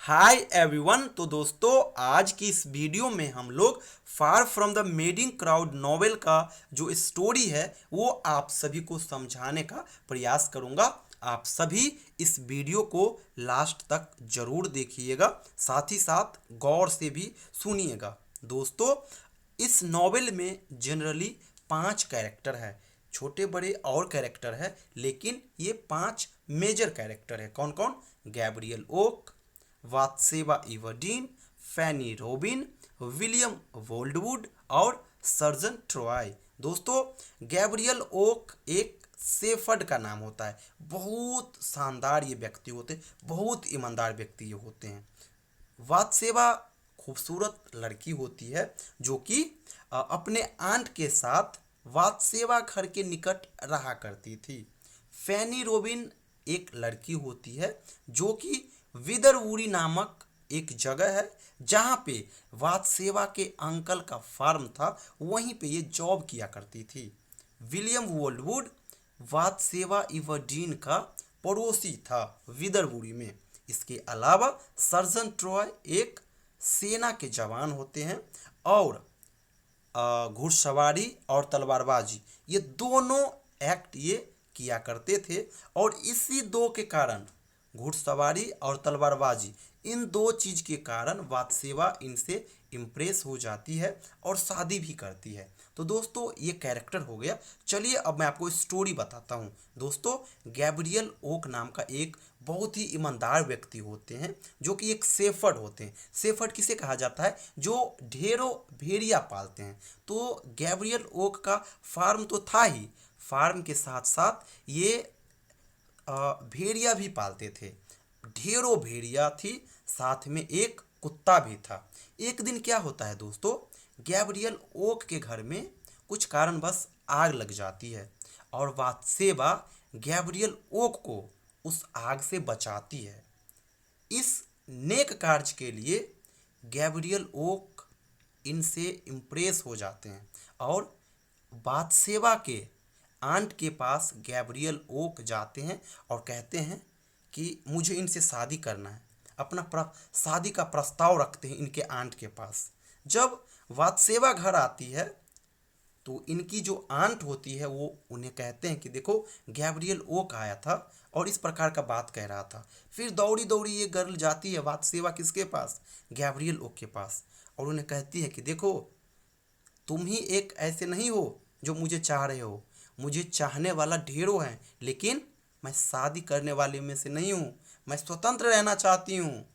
Hi everyone. तो दोस्तों, आज की इस वीडियो में हम लोग far from the madding crowd novel का जो स्टोरी है वो आप सभी को समझाने का प्रयास करूंगा। आप सभी इस वीडियो को लास्ट तक जरूर देखिएगा, साथ ही साथ गौर से भी सुनिएगा। दोस्तों, इस नॉवेल में जनरली 5 कैरेक्टर है, छोटे बड़े और कैरेक्टर है, लेकिन ये 5 मेजर कैरेक्टर है। कौन कौन? गैब्रियल ओक, वात्सेवा इवरडीन, फैनी रोबिन, विलियम वोल्डवुड और सर्जन ट्रॉय। दोस्तों, गैब्रियल ओक एक सेफर्ड का नाम होता है। बहुत शानदार ये व्यक्ति होते हैं, बहुत ईमानदार व्यक्ति ये होते हैं। वात्सेवा खूबसूरत लड़की होती है जो कि अपने आंट के साथ वात्सेवा घर के निकट रहा करती थी। फैनी रोबिन एक लड़की होती है जो कि विदरवुरी नामक एक जगह है जहाँ पे वात्सेवा के अंकल का फार्म था, वहीं पे ये जॉब किया करती थी। विलियम वोल्डवुड वात्सेवा इवरडीन का पड़ोसी था विदरवुरी में। इसके अलावा सर्जन ट्रॉय एक सेना के जवान होते हैं और घुड़सवारी और तलवारबाजी ये दोनों एक्ट ये किया करते थे। और इसी दो के कारण, घुड़सवारी और तलवारबाजी, इन दो चीज के कारण वात्सेवा इनसे इम्प्रेस हो जाती है और शादी भी करती है। तो दोस्तों, ये कैरेक्टर हो गया। चलिए अब मैं आपको स्टोरी बताता हूँ। दोस्तों, गैब्रियल ओक नाम का एक बहुत ही ईमानदार व्यक्ति होते हैं जो कि एक सेफर्ड होते हैं। सेफर्ड किसे कहा जाता है? जो ढेरों भेड़िया पालते हैं। तो गैब्रियल ओक का फार्म तो था ही, फार्म के साथ साथ ये भेड़िया भी पालते थे। ढेरों भेड़िया थी, साथ में एक कुत्ता भी था। एक दिन क्या होता है दोस्तों, गैब्रियल ओक के घर में कुछ कारणवश आग लग जाती है और वात्सेवा गैब्रियल ओक को उस आग से बचाती है। इस नेक कार्य के लिए गैब्रियल ओक इनसे इम्प्रेस हो जाते हैं और बादशेवा के आंट के पास गैब्रियल ओक जाते हैं और कहते हैं कि मुझे इनसे शादी करना है। अपना शादी का प्रस्ताव रखते हैं इनके आंट के पास। जब बादशेवा घर आती है तो इनकी जो आंट होती है वो उन्हें कहते हैं कि देखो, गैब्रियल ओक आया था और इस प्रकार का बात कह रहा था। फिर दौड़ी दौड़ी ये गर्ल जाती है बादशेवा किसके पास? गैब्रियल ओक के पास, और उन्हें कहती है कि देखो, तुम ही एक ऐसे नहीं हो जो मुझे चाह रहे हो, मुझे चाहने वाला ढेरों है, लेकिन मैं शादी करने वाले में से नहीं हूँ। मैं स्वतंत्र रहना चाहती हूँ।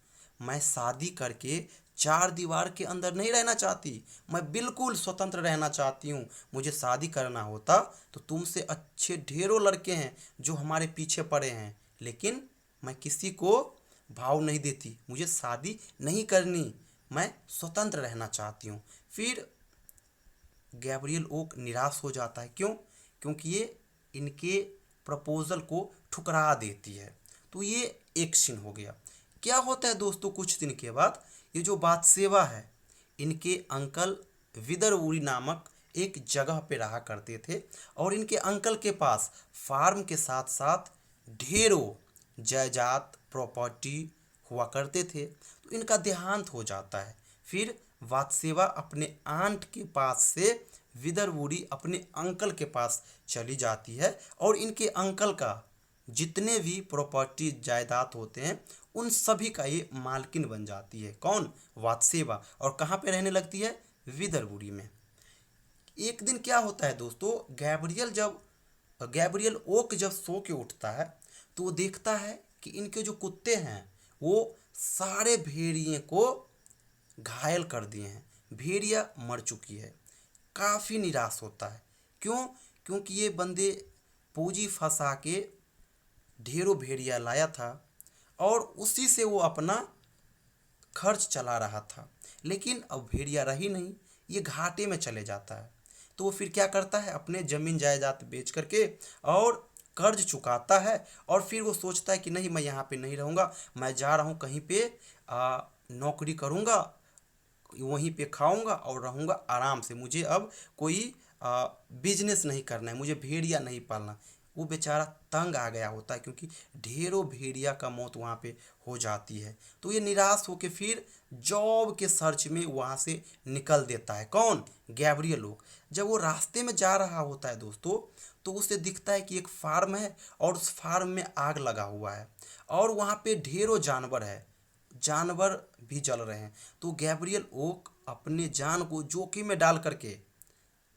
मैं शादी करके चार दीवार के अंदर नहीं रहना चाहती, मैं बिल्कुल स्वतंत्र रहना चाहती हूँ। मुझे शादी करना होता तो तुमसे अच्छे ढेरों लड़के हैं जो हमारे पीछे पड़े हैं, लेकिन मैं किसी को भाव नहीं देती, मुझे शादी नहीं करनी, मैं स्वतंत्र रहना चाहती हूँ। फिर गैब्रियल ओक निराश हो जाता है। क्यों? क्योंकि ये इनके प्रपोजल को ठुकरा देती है। तो ये एक सीन हो गया। क्या होता है दोस्तों, कुछ दिन के बाद ये जो बादशेवा है, इनके अंकल विदरवुरी नामक एक जगह पे रहा करते थे और इनके अंकल के पास फार्म के साथ साथ ढेरों जायदाद प्रॉपर्टी हुआ करते थे। तो इनका देहांत हो जाता है। फिर वात्सेवा अपने आंट के पास से विदरवुरी अपने अंकल के पास चली जाती है और इनके अंकल का जितने भी प्रॉपर्टी जायदाद होते हैं उन सभी का ये मालकिन बन जाती है। कौन? वात्सेवा। और कहाँ पे रहने लगती है? विदरवुरी में। एक दिन क्या होता है दोस्तों, गैब्रियल ओक जब सो के उठता है तो वो देखता है कि इनके जो कुत्ते हैं वो सारे भेड़िए को घायल कर दिए हैं, भेड़िया मर चुकी है। काफ़ी निराश होता है। क्यों? क्योंकि ये बंदे पूंजी फंसा के ढेरों भेड़िया लाया था और उसी से वो अपना खर्च चला रहा था, लेकिन अब भेड़िया रही नहीं, ये घाटे में चले जाता है। तो वो फिर क्या करता है, अपने ज़मीन जायदाद बेच करके और कर्ज चुकाता है और फिर वो सोचता है कि नहीं, मैं यहाँ पे नहीं रहूँगा, मैं जा रहा हूँ कहीं पे नौकरी करूँगा, वहीं पे खाऊंगा और रहूँगा आराम से। मुझे अब कोई बिजनेस नहीं करना है, मुझे भेड़िया नहीं पालना। वो बेचारा तंग आ गया होता है, क्योंकि ढेरों भेड़िया का मौत वहाँ पे हो जाती है। तो ये निराश होकर फिर जॉब के सर्च में वहाँ से निकल देता है। कौन? Gabriel Oak. जब वो रास्ते में जा रहा होता है दोस्तों, तो उसे दिखता है कि एक फार्म है और उस फार्म में आग लगा हुआ है और वहाँ पे ढेरों जानवर है, जानवर भी जल रहे हैं। तो गैब्रियल ओक अपने जान को जोखिम में डाल करके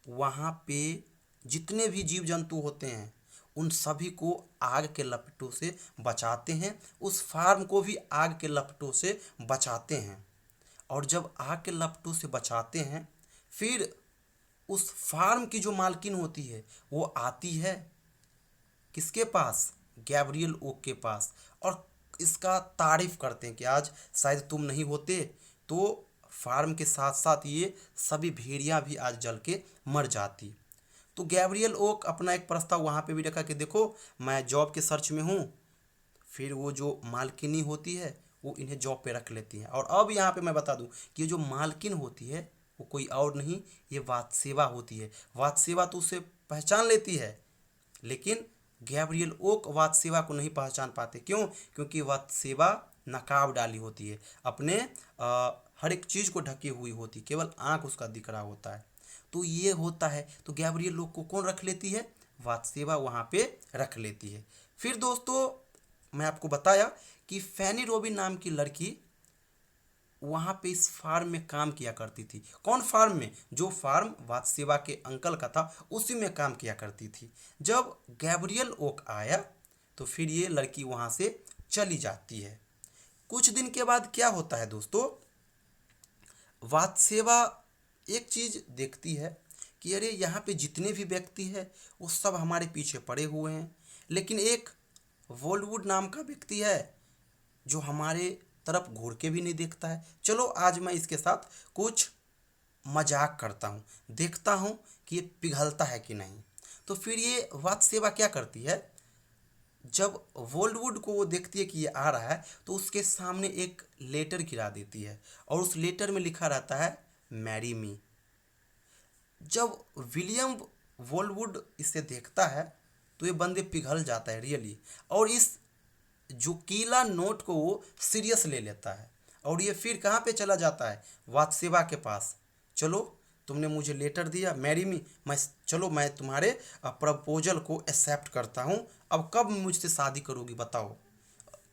वहाँ पे जितने भी जीव जंतु होते हैं उन सभी को आग के लपटों से बचाते हैं, उस फार्म को भी आग के लपटों से बचाते हैं। और जब आग के लपटों से बचाते हैं, फिर उस फार्म की जो मालकिन होती है वो आती है किसके पास? गैब्रियल ओक के पास। और इसका तारीफ करते हैं कि आज शायद तुम नहीं होते तो फार्म के साथ साथ ये सभी भेड़ियां भी आज जल के मर जाती। तो गैब्रियल ओक अपना एक प्रस्ताव वहाँ पे भी रखा कि देखो मैं जॉब के सर्च में हूँ। फिर वो जो मालकिनी होती है वो इन्हें जॉब पे रख लेती है। और अब यहाँ पे मैं बता दूँ कि ये जो मालकिन होती है वो कोई और नहीं, ये वात्सेवा होती है। वात्सेवा तो उसे पहचान लेती है, लेकिन गैब्रियल ओक वात्सेवा को नहीं पहचान पाते। क्यों? क्योंकि वात्सेवा नकाब डाली होती है, अपने हर एक चीज़ को ढकी हुई होती, केवल आंख उसका दिख रहा होता है। तो ये होता है। तो गैब्रियल ओक को कौन रख लेती है? वात्सेवा वहाँ पे रख लेती है। फिर दोस्तों मैं आपको बताया कि फैनी रोबिन नाम की लड़की वहाँ पे इस फार्म में काम किया करती थी। कौन फार्म में? जो फार्म वात्सेवा के अंकल का था उसी में काम किया करती थी। जब गैब्रियल ओक आया तो फिर ये लड़की वहाँ से चली जाती है। कुछ दिन के बाद क्या होता है दोस्तों, वात्सेवा एक चीज़ देखती है कि अरे यहाँ पे जितने भी व्यक्ति हैं वो सब हमारे पीछे पड़े हुए हैं, लेकिन एक वोल्वुड नाम का व्यक्ति है जो हमारे तरफ घूर के भी नहीं देखता है। चलो आज मैं इसके साथ कुछ मजाक करता हूँ, देखता हूँ कि ये पिघलता है कि नहीं। तो फिर ये वात्सेवा क्या करती है, जब वोल्वुड को वो देखती है कि ये आ रहा है तो उसके सामने एक लेटर गिरा देती है और उस लेटर में लिखा रहता है मैरी मी। जब विलियम वोल्वुड इसे देखता है तो ये बंदे पिघल जाता है रियली, और इस जो कीला नोट को वो सीरियस ले लेता है और ये फिर कहाँ पे चला जाता है? वात्सेवा के पास। चलो तुमने मुझे लेटर दिया मैरी मी, मैं तुम्हारे प्रपोजल को एक्सेप्ट करता हूँ, अब कब मुझसे शादी करोगी बताओ।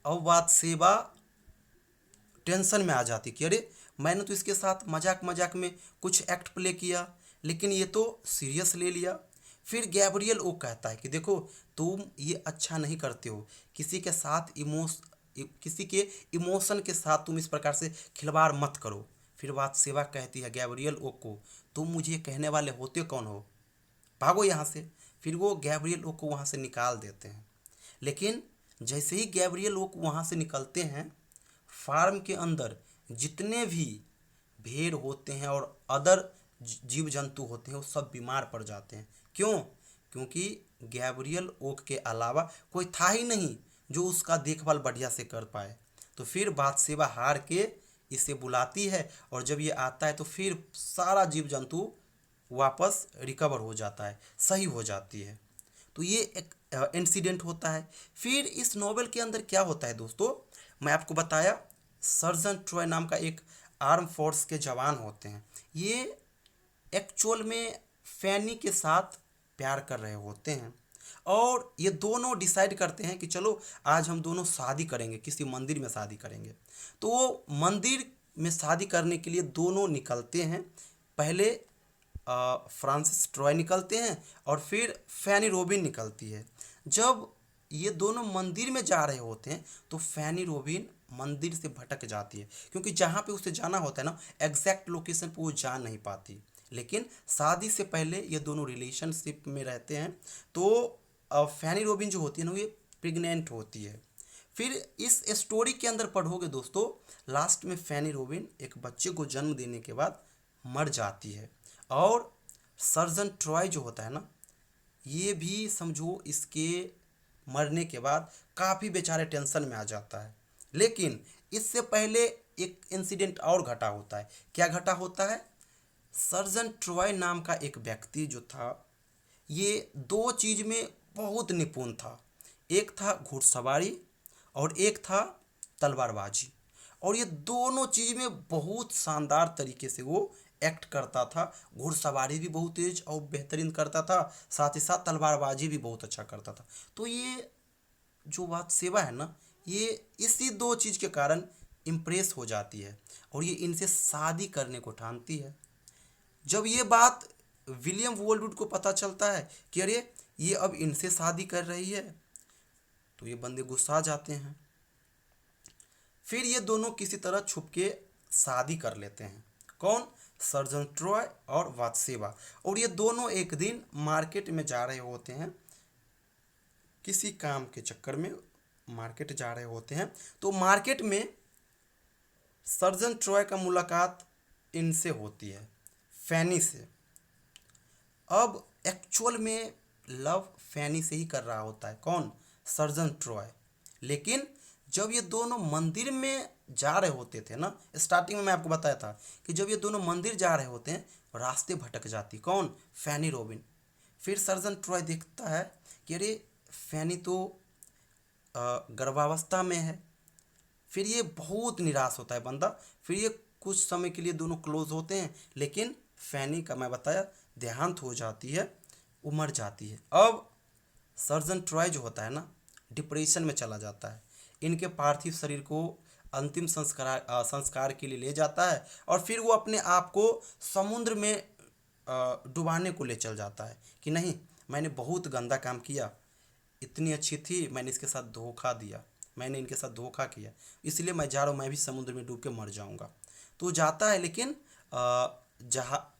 अब वात्सेवा टेंशन में आ जाती कि अरे मैंने तो इसके साथ मजाक मजाक में कुछ एक्ट प्ले किया, लेकिन ये तो सीरियस ले लिया। फिर गैब्रियल ओ कहता है कि देखो तुम ये अच्छा नहीं करते हो, किसी के इमोशन के साथ तुम इस प्रकार से खिलवाड़ मत करो। फिर वात्सेवा कहती है गैब्रियल ओ को, तुम मुझे कहने वाले होते कौन हो, भागो यहाँ से। फिर वो गैब्रियल ओ को वहाँ से निकाल देते हैं। लेकिन जैसे ही गैब्रियल ओ वहाँ से निकलते हैं, फार्म के अंदर जितने भी भेड़ होते हैं और अदर जीव जंतु होते हैं वो सब बीमार पड़ जाते हैं। क्यों? क्योंकि गैब्रियल ओक के अलावा कोई था ही नहीं जो उसका देखभाल बढ़िया से कर पाए। तो फिर बादशाह हार के इसे बुलाती है और जब ये आता है तो फिर सारा जीव जंतु वापस रिकवर हो जाता है, सही हो जाती है। तो ये एक इंसिडेंट होता है। फिर इस नॉवेल के अंदर क्या होता है दोस्तों, मैं आपको बताया सर्जन ट्रॉय नाम का एक आर्म फोर्स के जवान होते हैं। ये एक्चुअल में फैनी के साथ प्यार कर रहे होते हैं और ये दोनों डिसाइड करते हैं कि चलो आज हम दोनों शादी करेंगे, किसी मंदिर में शादी करेंगे। तो वो मंदिर में शादी करने के लिए दोनों निकलते हैं। पहले फ्रांसिस ट्रॉय निकलते हैं और फिर फैनी रोबिन निकलती है। जब ये दोनों मंदिर में जा रहे होते हैं तो फैनी रोबिन मंदिर से भटक जाती है, क्योंकि जहाँ पे उसे जाना होता है ना एग्जैक्ट लोकेशन पे वो जा नहीं पाती। लेकिन शादी से पहले ये दोनों रिलेशनशिप में रहते हैं। तो फैनी रोबिन जो होती है ना ये प्रेग्नेंट होती है। फिर इस स्टोरी के अंदर पढ़ोगे दोस्तों, लास्ट में फैनी रोबिन एक बच्चे को जन्म देने के बाद मर जाती है और सर्जन ट्रॉय जो होता है ना ये भी समझो इसके मरने के बाद काफ़ी बेचारे टेंशन में आ जाता है। लेकिन इससे पहले एक इंसिडेंट और घटा होता है। क्या घटा होता है? सर्जन ट्रॉय नाम का एक व्यक्ति जो था ये दो चीज़ में बहुत निपुण था। एक था घुड़सवारी और एक था तलवारबाजी, और ये दोनों चीज़ में बहुत शानदार तरीके से वो एक्ट करता था। घुड़सवारी भी बहुत तेज और बेहतरीन करता था, साथ ही साथ तलवारबाजी भी बहुत अच्छा करता था। तो ये जो वात्सेवा है ना, ये इसी दो चीज़ के कारण इम्प्रेस हो जाती है और ये इनसे शादी करने को ठानती है। जब ये बात विलियम वोल्वुड को पता चलता है कि अरे ये अब इनसे शादी कर रही है, तो ये बंदे गुस्सा जाते हैं। फिर ये दोनों किसी तरह छुप के शादी कर लेते हैं। कौन? सर्जन ट्रॉय और वात्सेवा। और ये दोनों एक दिन मार्केट में जा रहे होते हैं, किसी काम के चक्कर में मार्केट जा रहे होते हैं। तो मार्केट में सर्जन ट्रॉय का मुलाकात इनसे होती है, फैनी से। अब एक्चुअल में लव फैनी से ही कर रहा होता है। कौन? Surgeon Troy. लेकिन जब ये दोनों मंदिर में जा रहे होते थे ना, स्टार्टिंग में मैं आपको बताया था कि जब ये दोनों मंदिर जा रहे होते हैं रास्ते भटक जाती। कौन? फैनी रॉबिन। फिर सर्जन ट्रॉय देखता है कि अरे फैनी तो गर्भावस्था में है। फिर ये बहुत निराश होता है बंदा। फिर ये कुछ समय के लिए दोनों क्लोज होते हैं, लेकिन फैनी का मैं बताया देहांत हो जाती है, वो मर जाती है। अब सर्जन ट्रॉय जो होता है ना, डिप्रेशन में चला जाता है। इनके पार्थिव शरीर को अंतिम संस्कार के लिए ले जाता है और फिर वो अपने आप को समुद्र में डुबाने को ले चल जाता है कि नहीं, मैंने बहुत गंदा काम किया, इतनी अच्छी थी, मैंने इसके साथ धोखा दिया, मैंने इनके साथ धोखा किया, इसलिए मैं जा रहा हूँ, मैं भी समुद्र में डूब के मर जाऊँगा। तो जाता है, लेकिन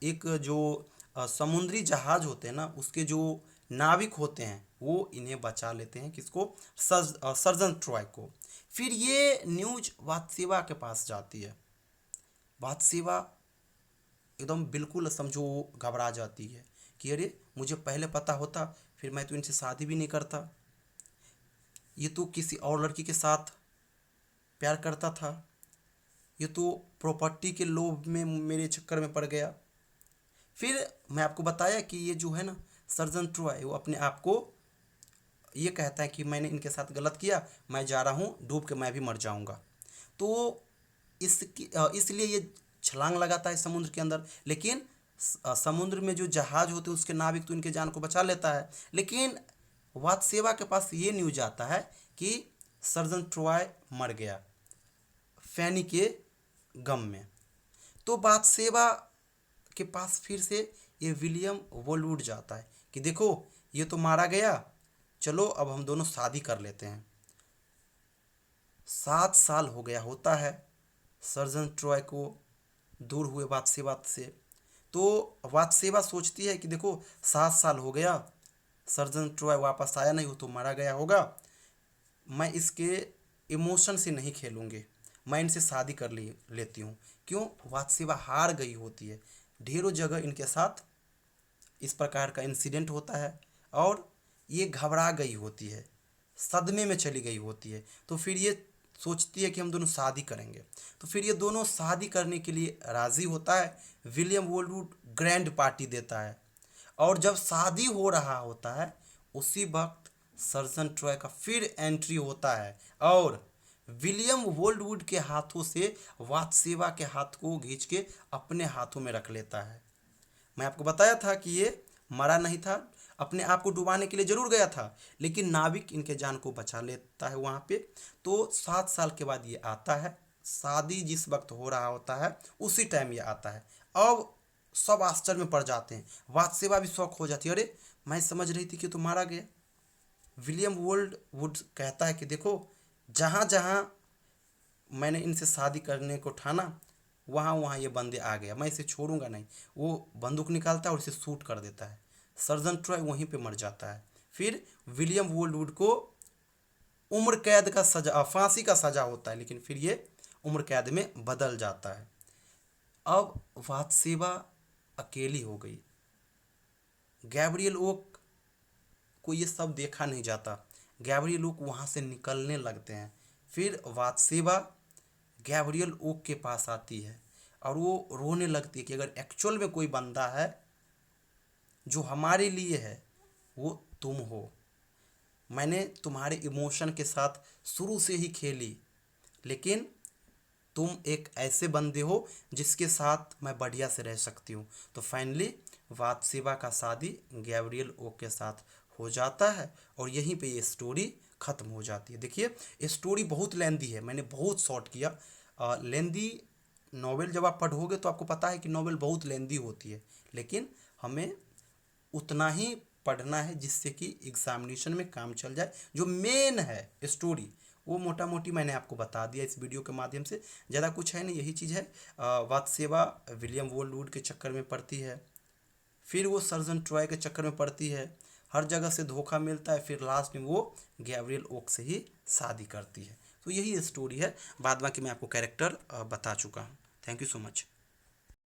एक जो समुद्री जहाज होते हैं ना, उसके जो नाविक होते हैं वो इन्हें बचा लेते हैं। किसको? सर्जन ट्रॉय को। फिर ये न्यूज वात्सेवा के पास जाती है। वात्सेवा एकदम बिल्कुल समझो घबरा जाती है कि अरे मुझे पहले पता होता फिर मैं तो इनसे शादी भी नहीं करता, ये तो किसी और लड़की के साथ प्यार करता था, ये तो प्रॉपर्टी के लोभ में मेरे चक्कर में पड़ गया। फिर मैं आपको बताया कि ये जो है ना सर्जन ट्रॉय, वो अपने आप को ये कहता है कि मैंने इनके साथ गलत किया, मैं जा रहा हूँ, डूब के मैं भी मर जाऊँगा। तो इसलिए ये छलांग लगाता है समुद्र के अंदर। लेकिन समुद्र में जो जहाज होते हैं उसके नाविक तो इनके जान को बचा लेता है। लेकिन वात्सेवा के पास ये न्यूज आता है कि सर्जन ट्रॉय मर गया फैनी के गम में। तो वात्सेवा के पास फिर से ये विलियम वोल्वुड जाता है कि देखो ये तो मारा गया, चलो अब हम दोनों शादी कर लेते हैं। 7 साल हो गया होता है सर्जन ट्रॉय को दूर हुए वात्सेवा से। तो वात्सेवा सोचती है कि देखो 7 साल हो गया, सर्जन ट्रॉय वापस आया नहीं, हो तो मारा गया होगा, मैं इसके इमोशन से नहीं खेलूँगी, मैं इनसे शादी कर लेती हूँ। क्यों? वात्सेवा हार गई होती है। ढेरों जगह इनके साथ इस प्रकार का इंसिडेंट होता है और ये घबरा गई होती है, सदमे में चली गई होती है। तो फिर ये सोचती है कि हम दोनों शादी करेंगे। तो फिर ये दोनों शादी करने के लिए राज़ी होता है। विलियम वोल्वुड ग्रैंड पार्टी देता है और जब शादी हो रहा होता है उसी वक्त सर्जन ट्रॉय का फिर एंट्री होता है और विलियम वोल्वुड के हाथों से वात्सेवा के हाथ को खींच के अपने हाथों में रख लेता है। मैं आपको बताया था कि ये मरा नहीं था, अपने आप को डुबाने के लिए जरूर गया था, लेकिन नाविक इनके जान को बचा लेता है वहाँ पे। तो 7 साल के बाद ये आता है, शादी जिस वक्त हो रहा होता है उसी टाइम ये आता है। अब सब आश्चर्य में पड़ जाते हैं, वात्सेवा भी शौक हो जाती है, अरे मैं समझ रही थी कि तो मारा गया। विलियम वुड कहता है कि देखो जहाँ जहाँ मैंने इनसे शादी करने को ठाना वहाँ वहाँ ये बंदे आ गया, मैं इसे छोड़ूंगा नहीं। वो बंदूक निकालता है और इसे शूट कर देता है। सर्जन ट्रॉय वहीं पे मर जाता है। फिर विलियम वोल्वुड को उम्र कैद का सजा, फांसी का सजा होता है, लेकिन फिर ये उम्र कैद में बदल जाता है। अब वात्सेवा अकेली हो गई। गैब्रियल ओक को ये सब देखा नहीं जाता। गैब्रियल ओक वहाँ से निकलने लगते हैं। फिर वात्सेवा गैब्रियल ओक के पास आती है और वो रोने लगती है कि अगर एक्चुअल में कोई बंदा है जो हमारे लिए है वो तुम हो। मैंने तुम्हारे इमोशन के साथ शुरू से ही खेली, लेकिन तुम एक ऐसे बंदे हो जिसके साथ मैं बढ़िया से रह सकती हूँ। तो फाइनली वात्सेवा का शादी गैब्रियल ओक के साथ हो जाता है और यहीं पे ये स्टोरी ख़त्म हो जाती है। देखिए ये स्टोरी बहुत लेंदी है, मैंने बहुत शॉर्ट किया। लेंदी नॉवेल जब आप पढ़ोगे तो आपको पता है कि नॉवेल बहुत लेंदी होती है, लेकिन हमें उतना ही पढ़ना है जिससे कि एग्जामिनेशन में काम चल जाए। जो मेन है स्टोरी वो मोटा मोटी मैंने आपको बता दिया इस वीडियो के माध्यम से, ज़्यादा कुछ है नहीं, यही चीज़ है। वात्सेवा विलियम वोल्डवुड के चक्कर में पड़ती है, फिर वो सर्जन ट्रॉय के चक्कर में पड़ती है, हर जगह से धोखा मिलता है, फिर लास्ट में वो गैब्रियल ओक से ही शादी करती है। तो यही स्टोरी है, बाद बाकी मैं आपको कैरेक्टर बता चुका हूँ। Thank you so much.